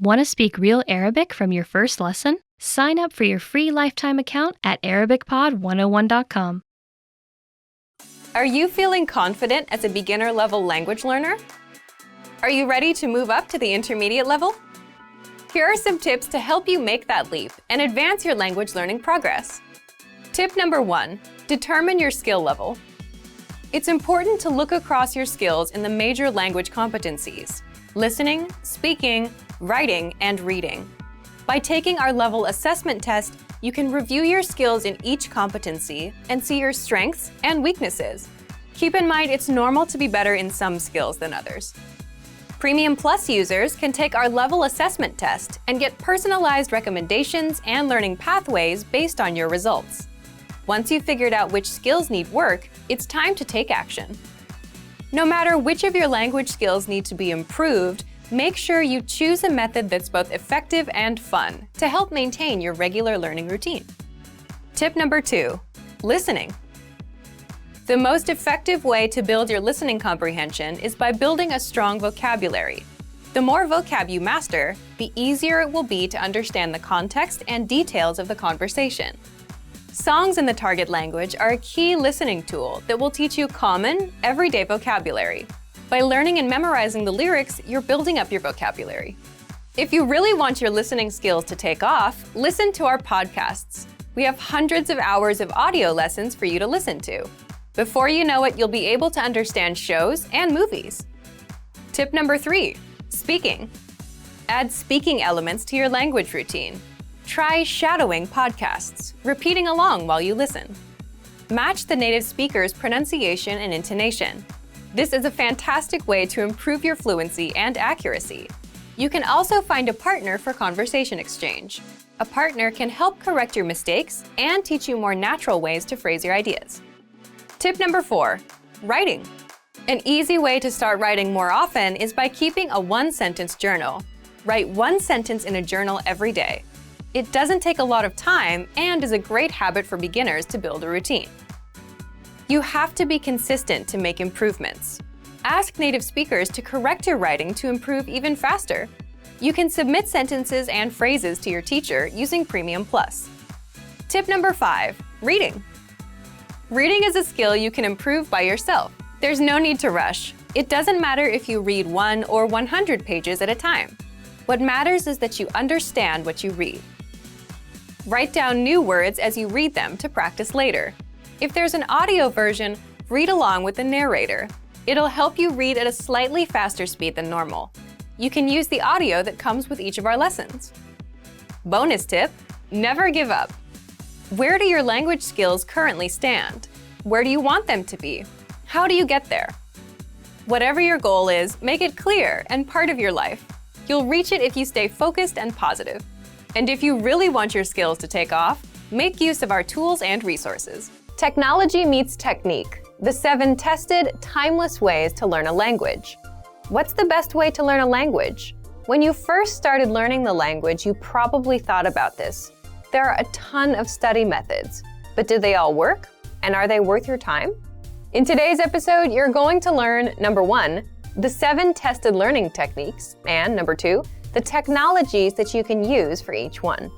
Want to speak real Arabic from your first lesson? Sign up for your free lifetime account at ArabicPod101.com. Are you feeling confident as a beginner-level language learner? Are you ready to move up to the intermediate level? Here are some tips to help you make that leap and advance your language learning progress. Tip number 1, determine your skill level. It's important to look across your skills in the major language competencies: listening, speaking, writing, and reading. By taking our level assessment test, you can review your skills in each competency and see your strengths and weaknesses. Keep in mind it's normal to be better in some skills than others. Premium Plus users can take our level assessment test and get personalized recommendations and learning pathways based on your results. Once you've figured out which skills need work, it's time to take action. No matter which of your language skills need to be improved, make sure you choose a method that's both effective and fun to help maintain your regular learning routine. Tip number 2, listening. The most effective way to build your listening comprehension is by building a strong vocabulary. The more vocab you master, the easier it will be to understand the context and details of the conversation. Songs in the target language are a key listening tool that will teach you common, everyday vocabulary. By learning and memorizing the lyrics, you're building up your vocabulary. If you really want your listening skills to take off, listen to our podcasts. We have hundreds of hours of audio lessons for you to listen to. Before you know it, you'll be able to understand shows and movies. Tip number 3, speaking. Add speaking elements to your language routine. Try shadowing podcasts, repeating along while you listen. Match the native speaker's pronunciation and intonation. This is a fantastic way to improve your fluency and accuracy. You can also find a partner for conversation exchange. A partner can help correct your mistakes and teach you more natural ways to phrase your ideas. Tip number 4, writing. An easy way to start writing more often is by keeping a one-sentence journal. Write one sentence in a journal every day. It doesn't take a lot of time and is a great habit for beginners to build a routine. You have to be consistent to make improvements. Ask native speakers to correct your writing to improve even faster. You can submit sentences and phrases to your teacher using Premium Plus. Tip number 5, reading. Reading is a skill you can improve by yourself. There's no need to rush. It doesn't matter if you read 1 or 100 pages at a time. What matters is that you understand what you read. Write down new words as you read them to practice later. If there's an audio version, read along with the narrator. It'll help you read at a slightly faster speed than normal. You can use the audio that comes with each of our lessons. Bonus tip, never give up. Where do your language skills currently stand? Where do you want them to be? How do you get there? Whatever your goal is, make it clear and part of your life. You'll reach it if you stay focused and positive. And if you really want your skills to take off, make use of our tools and resources. Technology meets technique, the 7 tested, timeless ways to learn a language. What's the best way to learn a language? When you first started learning the language, you probably thought about this. There are a ton of study methods, but do they all work? And are they worth your time? In today's episode, you're going to learn, number 1, the 7 tested learning techniques, and number 2, the technologies that you can use for each one.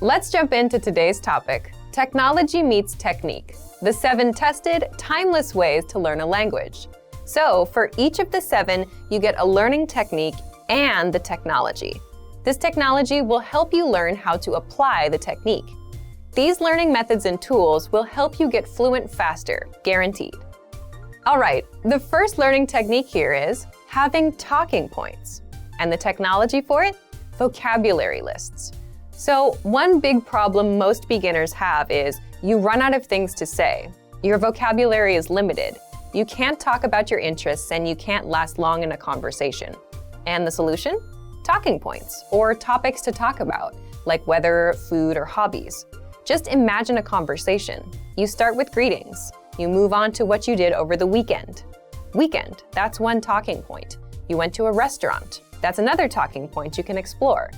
Let's jump into today's topic, technology meets technique, the 7 tested, timeless ways to learn a language. So for each of the 7, you get a learning technique and the technology. This technology will help you learn how to apply the technique. These learning methods and tools will help you get fluent faster, guaranteed. All right, the first learning technique here is having talking points. And the technology for it? Vocabulary lists. So one big problem most beginners have is you run out of things to say. Your vocabulary is limited. You can't talk about your interests and you can't last long in a conversation. And the solution? Talking points, or topics to talk about, like weather, food, or hobbies. Just imagine a conversation. You start with greetings. You move on to what you did over the weekend. Weekend, that's one talking point. You went to a restaurant. That's another talking point you can explore.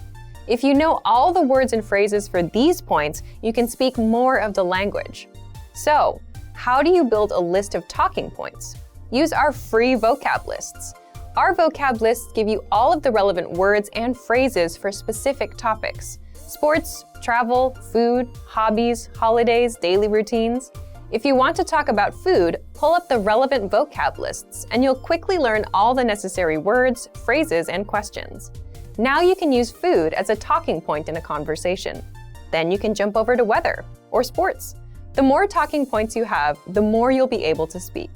If you know all the words and phrases for these points, you can speak more of the language. So, how do you build a list of talking points? Use our free vocab lists. Our vocab lists give you all of the relevant words and phrases for specific topics: sports, travel, food, hobbies, holidays, daily routines. If you want to talk about food, pull up the relevant vocab lists and you'll quickly learn all the necessary words, phrases, and questions. Now you can use food as a talking point in a conversation. Then you can jump over to weather or sports. The more talking points you have, the more you'll be able to speak.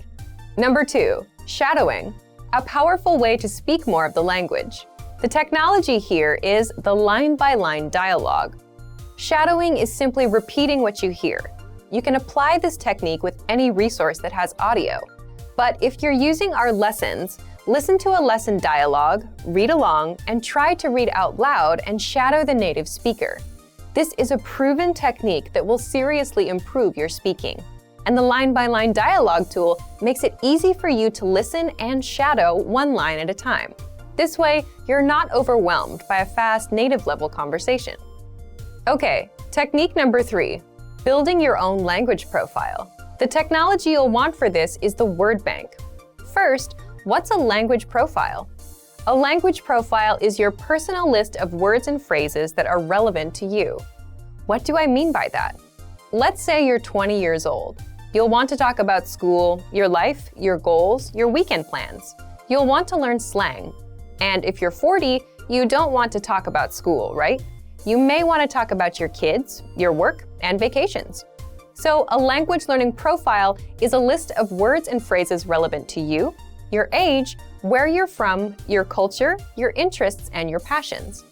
Number 2, shadowing, a powerful way to speak more of the language. The technology here is the line-by-line dialogue. Shadowing is simply repeating what you hear. You can apply this technique with any resource that has audio. But if you're using our lessons, listen to a lesson dialogue, read along, and try to read out loud and shadow the native speaker. This is a proven technique that will seriously improve your speaking. And the line-by-line dialogue tool makes it easy for you to listen and shadow one line at a time. This way, you're not overwhelmed by a fast native-level conversation. Okay, technique number 3. Building your own language profile. The technology you'll want for this is the word bank. First, what's a language profile? A language profile is your personal list of words and phrases that are relevant to you. What do I mean by that? Let's say you're 20 years old. You'll want to talk about school, your life, your goals, your weekend plans. You'll want to learn slang. And if you're 40, you don't want to talk about school, right? You may want to talk about your kids, your work, and vacations. So a language learning profile is a list of words and phrases relevant to you, your age, where you're from, your culture, your interests, and your passions.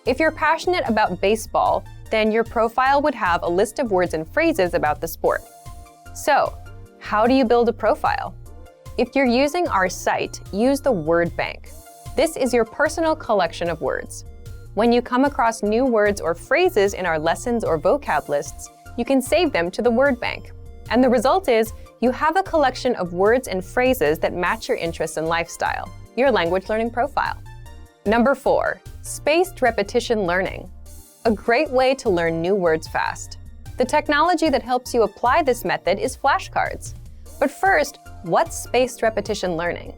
If you're passionate about baseball, then your profile would have a list of words and phrases about the sport. So, how do you build a profile? If you're using our site, use the word bank. This is your personal collection of words. When you come across new words or phrases in our lessons or vocab lists, you can save them to the word bank. And the result is you have a collection of words and phrases that match your interests and lifestyle, your language learning profile. Number 4, spaced repetition learning. A great way to learn new words fast. The technology that helps you apply this method is flashcards. But first, what's spaced repetition learning?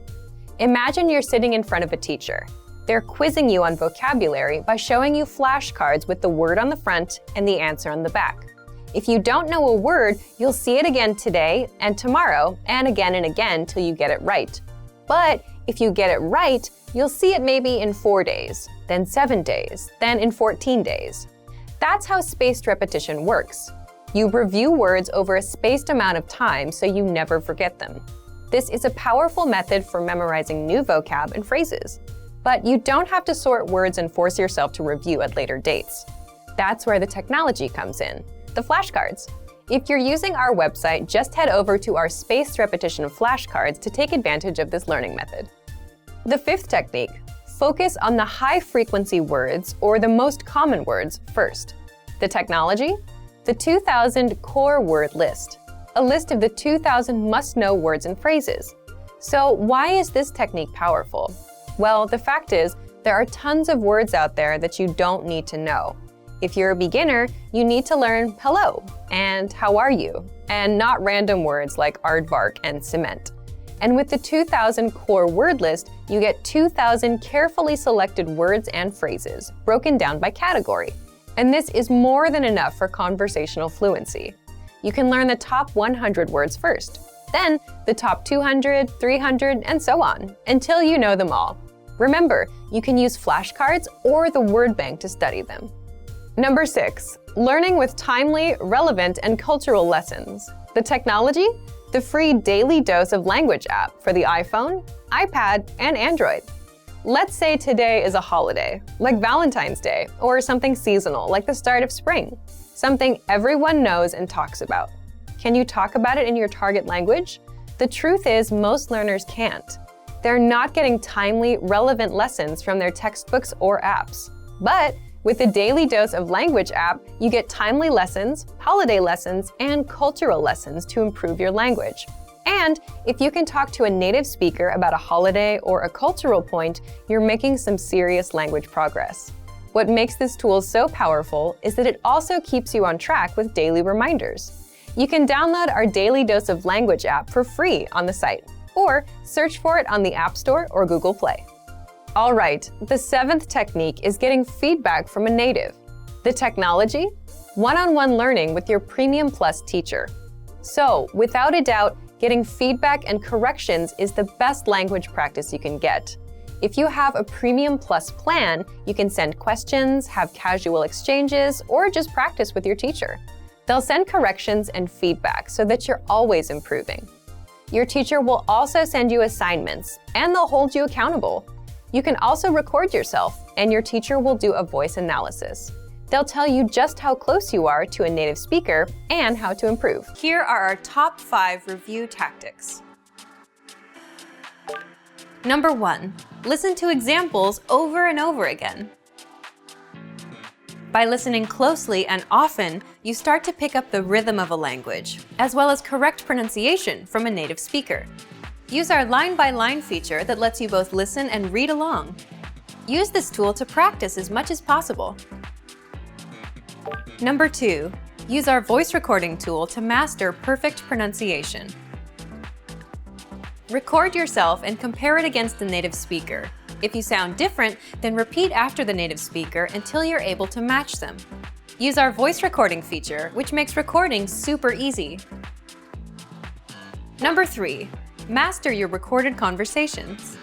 Imagine you're sitting in front of a teacher. They're quizzing you on vocabulary by showing you flashcards with the word on the front and the answer on the back. If you don't know a word, you'll see it again today and tomorrow and again till you get it right. But if you get it right, you'll see it maybe in 4 days, then 7 days, then in 14 days. That's how spaced repetition works. You review words over a spaced amount of time so you never forget them. This is a powerful method for memorizing new vocab and phrases. But you don't have to sort words and force yourself to review at later dates. That's where the technology comes in, the flashcards. If you're using our website, just head over to our spaced repetition flashcards to take advantage of this learning method. The 5th technique, focus on the high-frequency words or the most common words first. The technology? The 2000 core word list, a list of the 2000 must-know words and phrases. So why is this technique powerful? Well, the fact is, there are tons of words out there that you don't need to know. If you're a beginner, you need to learn hello and how are you, and not random words like aardvark and cement. And with the 2000 core word list, you get 2000 carefully selected words and phrases, broken down by category. And this is more than enough for conversational fluency. You can learn the top 100 words first, then the top 200, 300, and so on, until you know them all. Remember, you can use flashcards or the word bank to study them. Number 6, learning with timely, relevant, and cultural lessons. The technology? The free Daily Dose of Language app for the iPhone, iPad, and Android. Let's say today is a holiday, like Valentine's Day, or something seasonal, like the start of spring, something everyone knows and talks about. Can you talk about it in your target language? The truth is, most learners can't. They're not getting timely, relevant lessons from their textbooks or apps. But with the Daily Dose of Language app, you get timely lessons, holiday lessons, and cultural lessons to improve your language. And if you can talk to a native speaker about a holiday or a cultural point, you're making some serious language progress. What makes this tool so powerful is that it also keeps you on track with daily reminders. You can download our Daily Dose of Language app for free on the site, or search for it on the App Store or Google Play. All right, the 7th technique is getting feedback from a native. The technology? One-on-one learning with your Premium Plus teacher. So, without a doubt, getting feedback and corrections is the best language practice you can get. If you have a Premium Plus plan, you can send questions, have casual exchanges, or just practice with your teacher. They'll send corrections and feedback so that you're always improving. Your teacher will also send you assignments, and they'll hold you accountable. You can also record yourself, and your teacher will do a voice analysis. They'll tell you just how close you are to a native speaker and how to improve. Here are our top 5 review tactics. Number 1, listen to examples over and over again. By listening closely and often, you start to pick up the rhythm of a language, as well as correct pronunciation from a native speaker. Use our line-by-line feature that lets you both listen and read along. Use this tool to practice as much as possible. Number 2, use our voice recording tool to master perfect pronunciation. Record yourself and compare it against the native speaker. If you sound different, then repeat after the native speaker until you're able to match them. Use our voice recording feature, which makes recording super easy. Number 3, master your recorded conversations.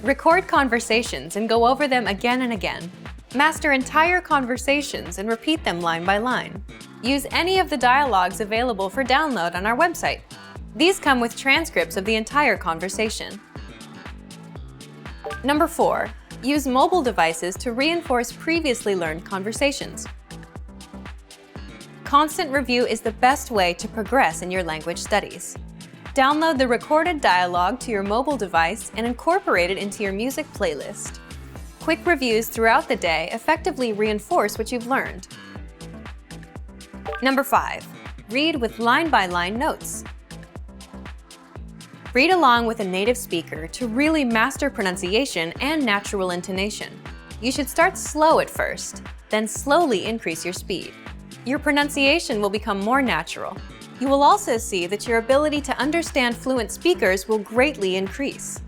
Record conversations and go over them again and again. Master entire conversations and repeat them line by line. Use any of the dialogues available for download on our website. These come with transcripts of the entire conversation. Number 4, use mobile devices to reinforce previously learned conversations. Constant review is the best way to progress in your language studies. Download the recorded dialogue to your mobile device and incorporate it into your music playlist. Quick reviews throughout the day effectively reinforce what you've learned. Number 5, read with line-by-line notes. Read along with a native speaker to really master pronunciation and natural intonation. You should start slow at first, then slowly increase your speed. Your pronunciation will become more natural. You will also see that your ability to understand fluent speakers will greatly increase.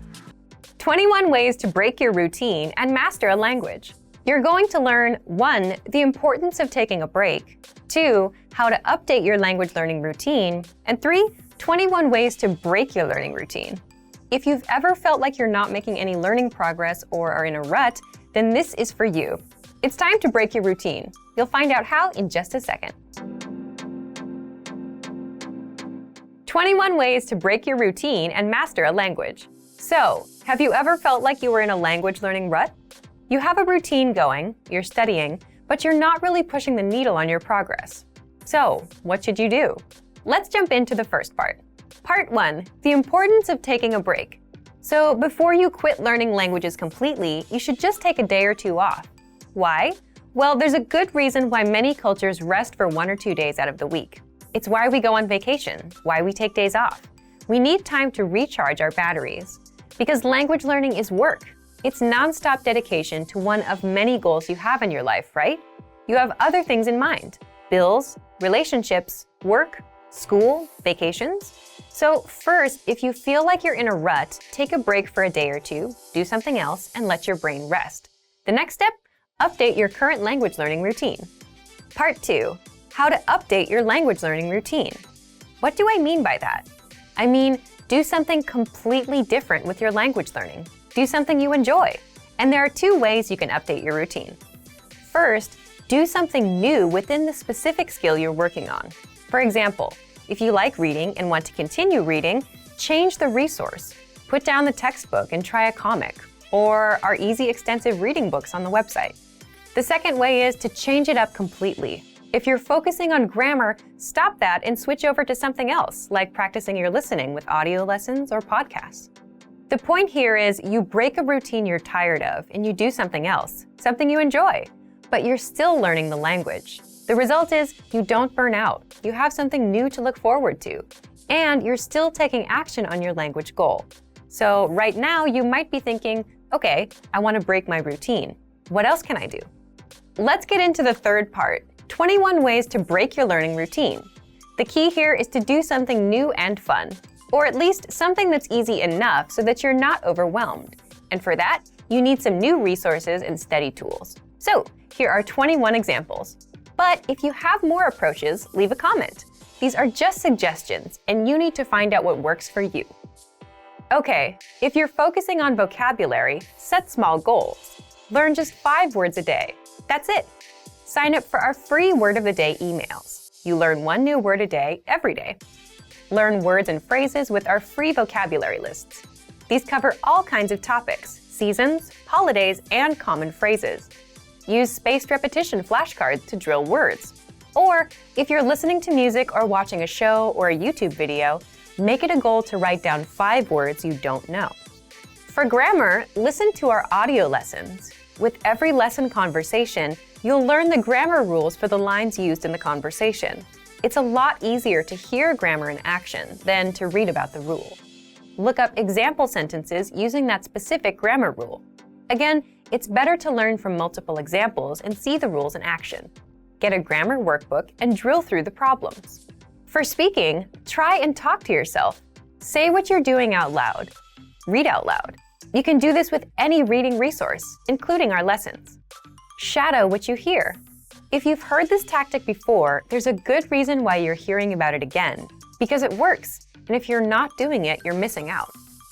21 ways to break your routine and master a language. You're going to learn 1, the importance of taking a break, 2, how to update your language learning routine, and 3, 21 ways to break your learning routine. If you've ever felt like you're not making any learning progress or are in a rut, then this is for you. It's time to break your routine. You'll find out how in just a second. 21 ways to break your routine and master a language. So, have you ever felt like you were in a language learning rut? You have a routine going, you're studying, but you're not really pushing the needle on your progress. So, what should you do? Let's jump into the first part. Part 1, the importance of taking a break. So before you quit learning languages completely, you should just take a day or 2 off. Why? Well, there's a good reason why many cultures rest for 1 or 2 days out of the week. It's why we go on vacation, why we take days off. We need time to recharge our batteries. Because language learning is work. It's non-stop dedication to one of many goals you have in your life, right? You have other things in mind: bills, relationships, work, school, vacations. So first, if you feel like you're in a rut, take a break for a day or 2, do something else, and let your brain rest. The next step, update your current language learning routine. Part 2, how to update your language learning routine. What do I mean by that? I mean, do something completely different with your language learning. Do something you enjoy. And there are 2 ways you can update your routine. First, do something new within the specific skill you're working on. For example, if you like reading and want to continue reading, change the resource. Put down the textbook and try a comic, or our easy extensive reading books on the website. The second way is to change it up completely. If you're focusing on grammar, stop that and switch over to something else, like practicing your listening with audio lessons or podcasts. The point here is you break a routine you're tired of and you do something else, something you enjoy, but you're still learning the language. The result is you don't burn out, you have something new to look forward to, and you're still taking action on your language goal. So right now you might be thinking, okay, I want to break my routine. What else can I do? Let's get into the third part, 21 ways to break your learning routine. The key here is to do something new and fun. or at least something that's easy enough so that you're not overwhelmed. And for that, you need some new resources and study tools. So here are 21 examples. But if you have more approaches, leave a comment. These are just suggestions, and you need to find out what works for you. Okay, if you're focusing on vocabulary, set small goals. Learn just 5 words a day. That's it. Sign up for our free Word of the Day emails. You learn 1 new word a day every day. Learn words and phrases with our free vocabulary lists. These cover all kinds of topics, seasons, holidays, and common phrases. Use spaced repetition flashcards to drill words. Or, if you're listening to music or watching a show or a YouTube video, make it a goal to write down 5 words you don't know. For grammar, listen to our audio lessons. With every lesson conversation, you'll learn the grammar rules for the lines used in the conversation. It's a lot easier to hear grammar in action than to read about the rule. Look up example sentences using that specific grammar rule. Again, it's better to learn from multiple examples and see the rules in action. Get a grammar workbook and drill through the problems. For speaking, try and talk to yourself. Say what you're doing out loud. Read out loud. You can do this with any reading resource, including our lessons. Shadow what you hear. If you've heard this tactic before, there's a good reason why you're hearing about it again, because it works, and if you're not doing it, you're missing out.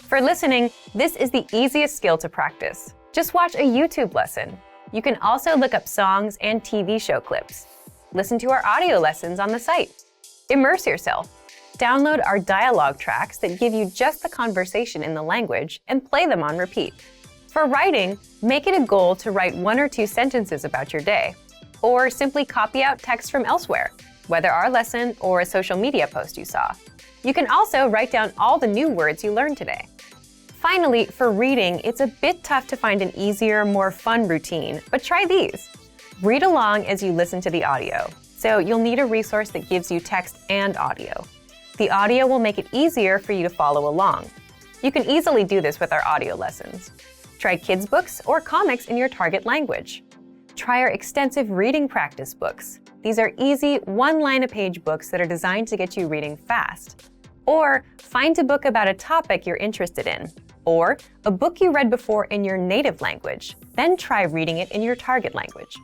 For listening, this is the easiest skill to practice. Just watch a YouTube lesson. You can also look up songs and TV show clips. Listen to our audio lessons on the site. Immerse yourself. Download our dialogue tracks that give you just the conversation in the language and play them on repeat. For writing, make it a goal to write 1 or 2 sentences about your day, or simply copy out text from elsewhere, whether our lesson or a social media post you saw. You can also write down all the new words you learned today. Finally, for reading, it's a bit tough to find an easier, more fun routine, but try these. Read along as you listen to the audio, so you'll need a resource that gives you text and audio. The audio will make it easier for you to follow along. You can easily do this with our audio lessons. Try kids' books or comics in your target language. Try our extensive reading practice books. These are easy, one-line-a-page books that are designed to get you reading fast. Or find a book about a topic you're interested in, or a book you read before in your native language. Then try reading it in your target language.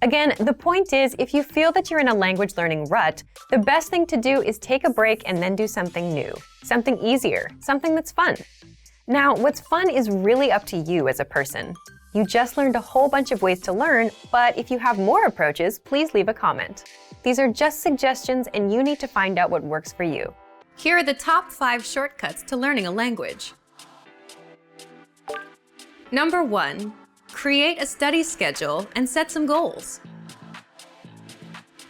Again, the point is, if you feel that you're in a language learning rut, the best thing to do is take a break and then do something new, something easier, something that's fun. Now, what's fun is really up to you as a person. You just learned a whole bunch of ways to learn, but if you have more approaches, please leave a comment. These are just suggestions, and you need to find out what works for you. Here are the top 5 shortcuts to learning a language. Number 1. Create a study schedule and set some goals.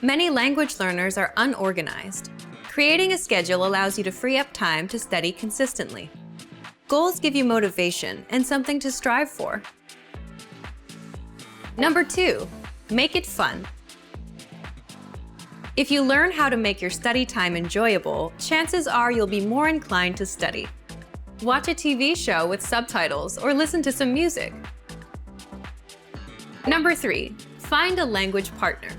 Many language learners are unorganized. Creating a schedule allows you to free up time to study consistently. Goals give you motivation and something to strive for. Number 2. Make it fun. If you learn how to make your study time enjoyable, chances are you'll be more inclined to study. Watch a TV show with subtitles or listen to some music. Number 3. Find a language partner.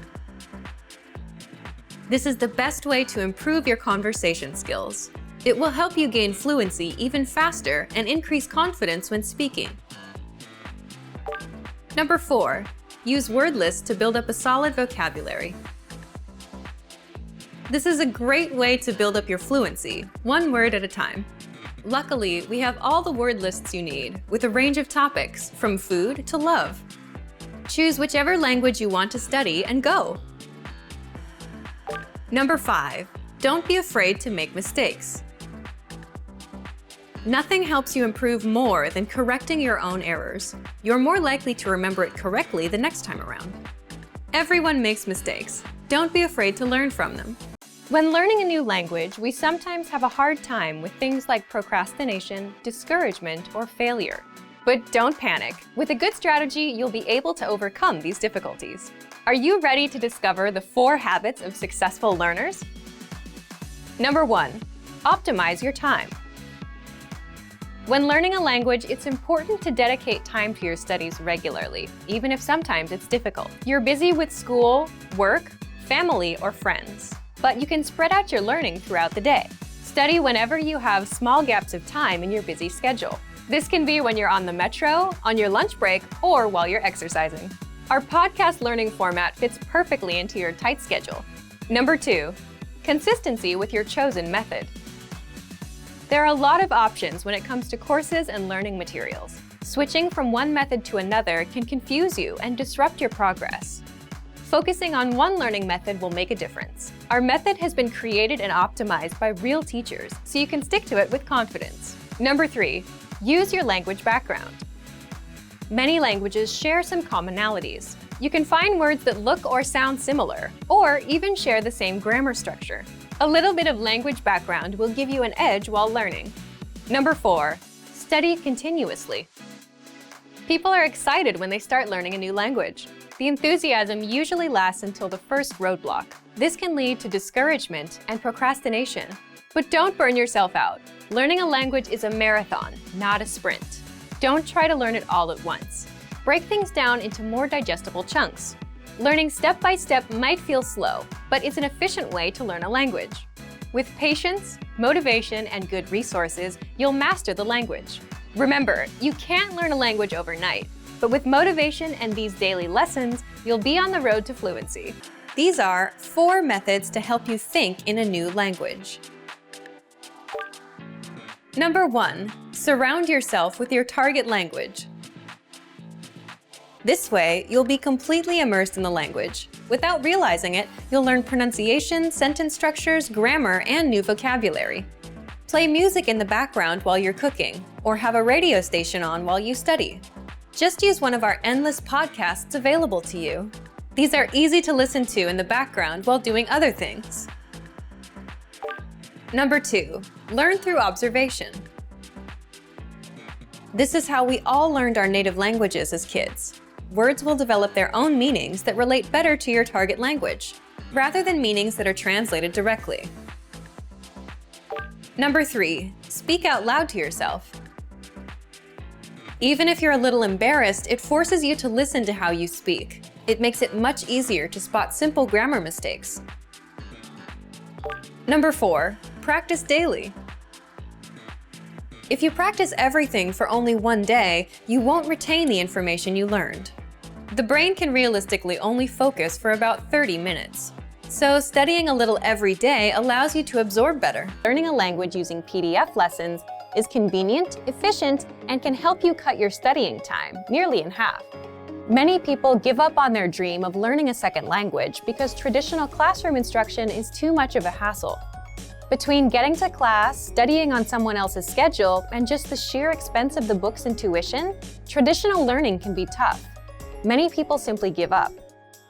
This is the best way to improve your conversation skills. It will help you gain fluency even faster and increase confidence when speaking. Number 4. Use word lists to build up a solid vocabulary. This is a great way to build up your fluency, 1 word at a time. Luckily, we have all the word lists you need, with a range of topics, from food to love. Choose whichever language you want to study and go. Number 5. Don't be afraid to make mistakes. Nothing helps you improve more than correcting your own errors. You're more likely to remember it correctly the next time around. Everyone makes mistakes. Don't be afraid to learn from them. When learning a new language, we sometimes have a hard time with things like procrastination, discouragement, or failure. But don't panic. With a good strategy, you'll be able to overcome these difficulties. Are you ready to discover the 4 habits of successful learners? Number 1. Optimize your time. When learning a language, it's important to dedicate time to your studies regularly, even if sometimes it's difficult. You're busy with school, work, family, or friends, but you can spread out your learning throughout the day. Study whenever you have small gaps of time in your busy schedule. This can be when you're on the metro, on your lunch break, or while you're exercising. Our podcast learning format fits perfectly into your tight schedule. Number 2, consistency with your chosen method. There are a lot of options when it comes to courses and learning materials. Switching from one method to another can confuse you and disrupt your progress. Focusing on one learning method will make a difference. Our method has been created and optimized by real teachers, so you can stick to it with confidence. Number 3, use your language background. Many languages share some commonalities. You can find words that look or sound similar, or even share the same grammar structure. A little bit of language background will give you an edge while learning. Number 4, study continuously. People are excited when they start learning a new language. The enthusiasm usually lasts until the first roadblock. This can lead to discouragement and procrastination. But don't burn yourself out. Learning a language is a marathon, not a sprint. Don't try to learn it all at once. Break things down into more digestible chunks. Learning step by step might feel slow, but it's an efficient way to learn a language. With patience, motivation, and good resources, you'll master the language. Remember, you can't learn a language overnight, but with motivation and these daily lessons, you'll be on the road to fluency. These are 4 methods to help you think in a new language. Number 1, surround yourself with your target language. This way, you'll be completely immersed in the language. Without realizing it, you'll learn pronunciation, sentence structures, grammar, and new vocabulary. Play music in the background while you're cooking, or have a radio station on while you study. Just use one of our endless podcasts available to you. These are easy to listen to in the background while doing other things. Number 2, learn through observation. This is how we all learned our native languages as kids. Words will develop their own meanings that relate better to your target language, rather than meanings that are translated directly. Number 3, speak out loud to yourself. Even if you're a little embarrassed, it forces you to listen to how you speak. It makes it much easier to spot simple grammar mistakes. Number 4, practice daily. If you practice everything for only one day, you won't retain the information you learned. The brain can realistically only focus for about 30 minutes. So studying a little every day allows you to absorb better. Learning a language using PDF lessons is convenient, efficient, and can help you cut your studying time nearly in half. Many people give up on their dream of learning a second language because traditional classroom instruction is too much of a hassle. Between getting to class, studying on someone else's schedule, and just the sheer expense of the books and tuition, traditional learning can be tough. Many people simply give up.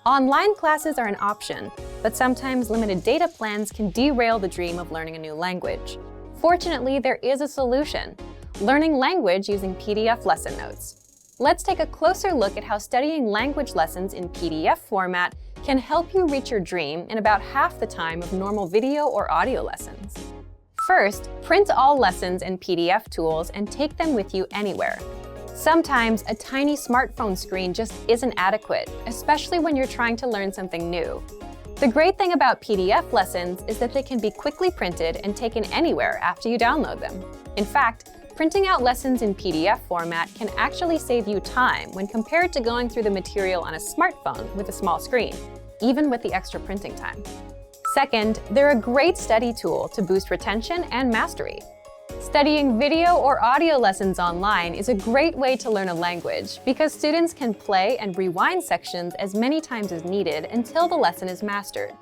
Online classes are an option, but sometimes limited data plans can derail the dream of learning a new language. Fortunately, there is a solution: learning language using PDF lesson notes. Let's take a closer look at how studying language lessons in PDF format can help you reach your dream in about half the time of normal video or audio lessons. First, print all lessons and PDF tools and take them with you anywhere. Sometimes a tiny smartphone screen just isn't adequate, especially when you're trying to learn something new. The great thing about PDF lessons is that they can be quickly printed and taken anywhere after you download them. In fact, printing out lessons in PDF format can actually save you time when compared to going through the material on a smartphone with a small screen, even with the extra printing time. Second, they're a great study tool to boost retention and mastery. Studying video or audio lessons online is a great way to learn a language because students can play and rewind sections as many times as needed until the lesson is mastered.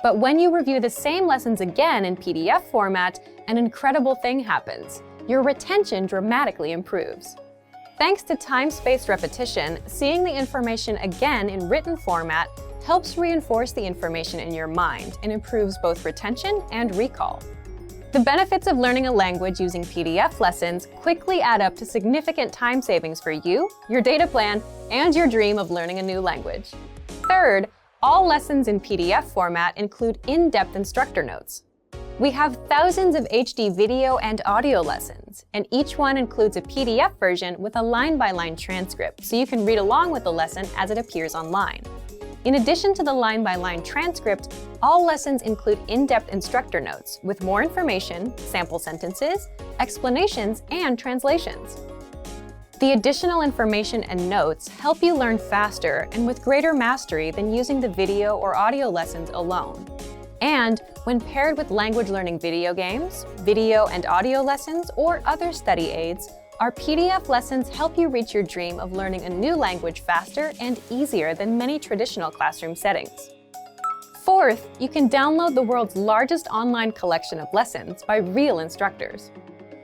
But when you review the same lessons again in PDF format, an incredible thing happens. Your retention dramatically improves. Thanks to time-spaced repetition, seeing the information again in written format helps reinforce the information in your mind and improves both retention and recall. The benefits of learning a language using PDF lessons quickly add up to significant time savings for you, your data plan, and your dream of learning a new language. Third, all lessons in PDF format include in-depth instructor notes. We have thousands of HD video and audio lessons, and each one includes a PDF version with a line-by-line transcript, so you can read along with the lesson as it appears online. In addition to the line-by-line transcript, all lessons include in-depth instructor notes with more information, sample sentences, explanations, and translations. The additional information and notes help you learn faster and with greater mastery than using the video or audio lessons alone. And when paired with language learning video games, video and audio lessons, or other study aids, our PDF lessons help you reach your dream of learning a new language faster and easier than many traditional classroom settings. Fourth, you can download the world's largest online collection of lessons by real instructors.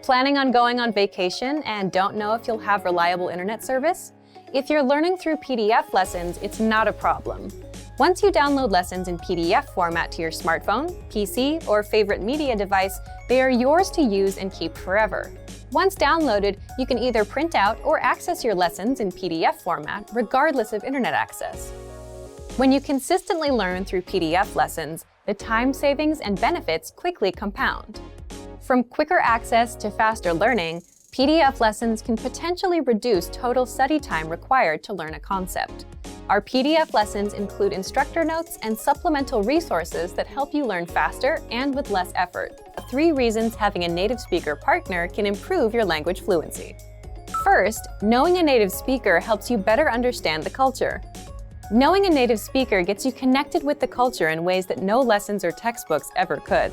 Planning on going on vacation and don't know if you'll have reliable internet service? If you're learning through PDF lessons, it's not a problem. Once you download lessons in PDF format to your smartphone, PC, or favorite media device, they are yours to use and keep forever. Once downloaded, you can either print out or access your lessons in PDF format, regardless of internet access. When you consistently learn through PDF lessons, the time savings and benefits quickly compound. From quicker access to faster learning, PDF lessons can potentially reduce total study time required to learn a concept. Our PDF lessons include instructor notes and supplemental resources that help you learn faster and with less effort. 3 reasons having a native speaker partner can improve your language fluency. First, knowing a native speaker helps you better understand the culture. Knowing a native speaker gets you connected with the culture in ways that no lessons or textbooks ever could.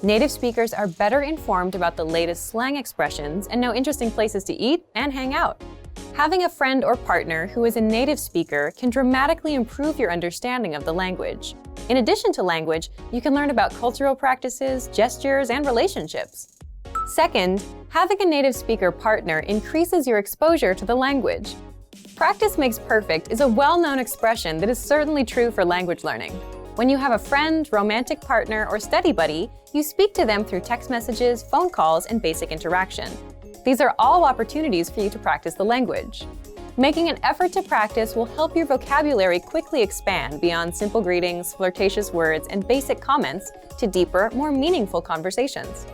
Native speakers are better informed about the latest slang expressions and know interesting places to eat and hang out. Having a friend or partner who is a native speaker can dramatically improve your understanding of the language. In addition to language, you can learn about cultural practices, gestures, and relationships. Second, having a native speaker partner increases your exposure to the language. Practice makes perfect is a well-known expression that is certainly true for language learning. When you have a friend, romantic partner, or study buddy, you speak to them through text messages, phone calls, and basic interaction. These are all opportunities for you to practice the language. Making an effort to practice will help your vocabulary quickly expand beyond simple greetings, flirtatious words, and basic comments to deeper, more meaningful conversations.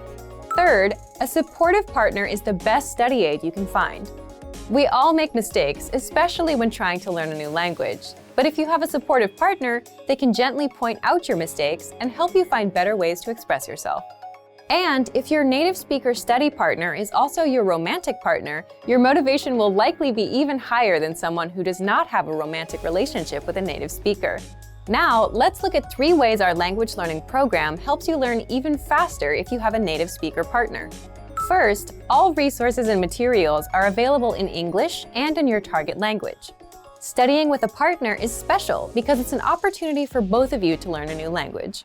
Third, a supportive partner is the best study aid you can find. We all make mistakes, especially when trying to learn a new language. But if you have a supportive partner, they can gently point out your mistakes and help you find better ways to express yourself. And if your native speaker study partner is also your romantic partner, your motivation will likely be even higher than someone who does not have a romantic relationship with a native speaker. Now, let's look at 3 ways our language learning program helps you learn even faster if you have a native speaker partner. First, all resources and materials are available in English and in your target language. Studying with a partner is special because it's an opportunity for both of you to learn a new language.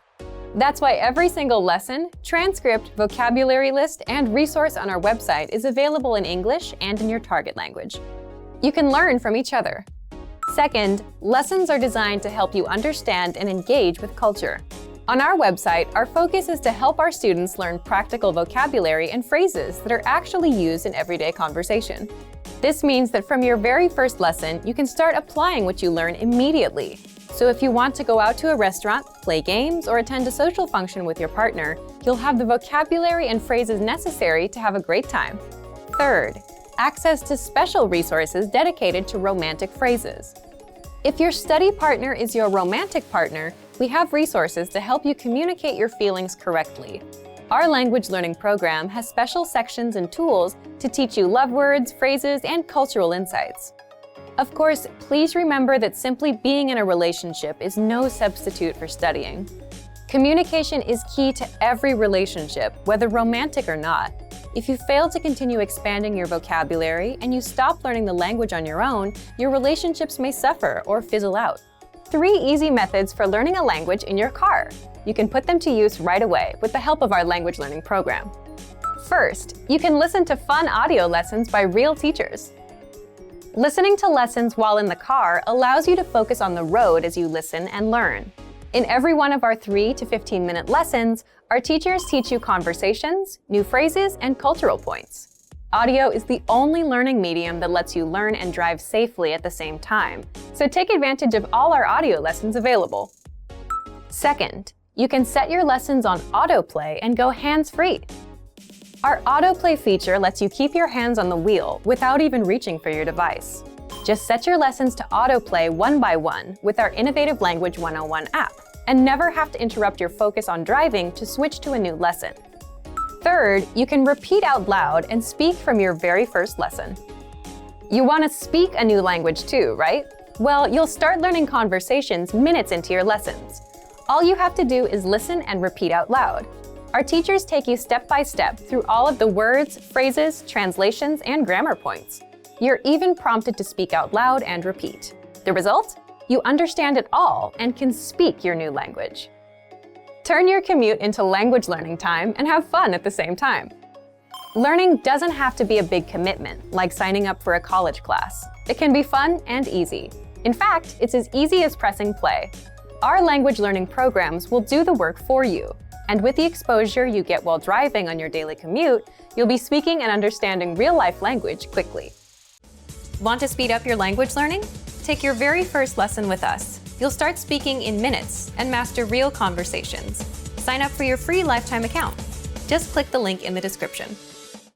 That's why every single lesson, transcript, vocabulary list, and resource on our website is available in English and in your target language. You can learn from each other. Second, lessons are designed to help you understand and engage with culture. On our website, our focus is to help our students learn practical vocabulary and phrases that are actually used in everyday conversation. This means that from your very first lesson, you can start applying what you learn immediately. So if you want to go out to a restaurant, play games, or attend a social function with your partner, you'll have the vocabulary and phrases necessary to have a great time. Third, access to special resources dedicated to romantic phrases. If your study partner is your romantic partner, we have resources to help you communicate your feelings correctly. Our language learning program has special sections and tools to teach you love words, phrases, and cultural insights. Of course, please remember that simply being in a relationship is no substitute for studying. Communication is key to every relationship, whether romantic or not. If you fail to continue expanding your vocabulary and you stop learning the language on your own, your relationships may suffer or fizzle out. 3 easy methods for learning a language in your car. You can put them to use right away with the help of our language learning program. First, you can listen to fun audio lessons by real teachers. Listening to lessons while in the car allows you to focus on the road as you listen and learn. In every one of our 3 to 15-minute lessons, our teachers teach you conversations, new phrases, and cultural points. Audio is the only learning medium that lets you learn and drive safely at the same time, so take advantage of all our audio lessons available. Second, you can set your lessons on Autoplay and go hands-free. Our Autoplay feature lets you keep your hands on the wheel without even reaching for your device. Just set your lessons to autoplay one by one with our innovative Language 101 app, and never have to interrupt your focus on driving to switch to a new lesson. Third, you can repeat out loud and speak from your very first lesson. You want to speak a new language too, right? Well, you'll start learning conversations minutes into your lessons. All you have to do is listen and repeat out loud. Our teachers take you step by step through all of the words, phrases, translations, and grammar points. You're even prompted to speak out loud and repeat. The result? You understand it all and can speak your new language. Turn your commute into language learning time and have fun at the same time. Learning doesn't have to be a big commitment, like signing up for a college class. It can be fun and easy. In fact, it's as easy as pressing play. Our language learning programs will do the work for you. And with the exposure you get while driving on your daily commute, you'll be speaking and understanding real-life language quickly. Want to speed up your language learning? Take your very first lesson with us. You'll start speaking in minutes and master real conversations. Sign up for your free lifetime account. Just click the link in the description.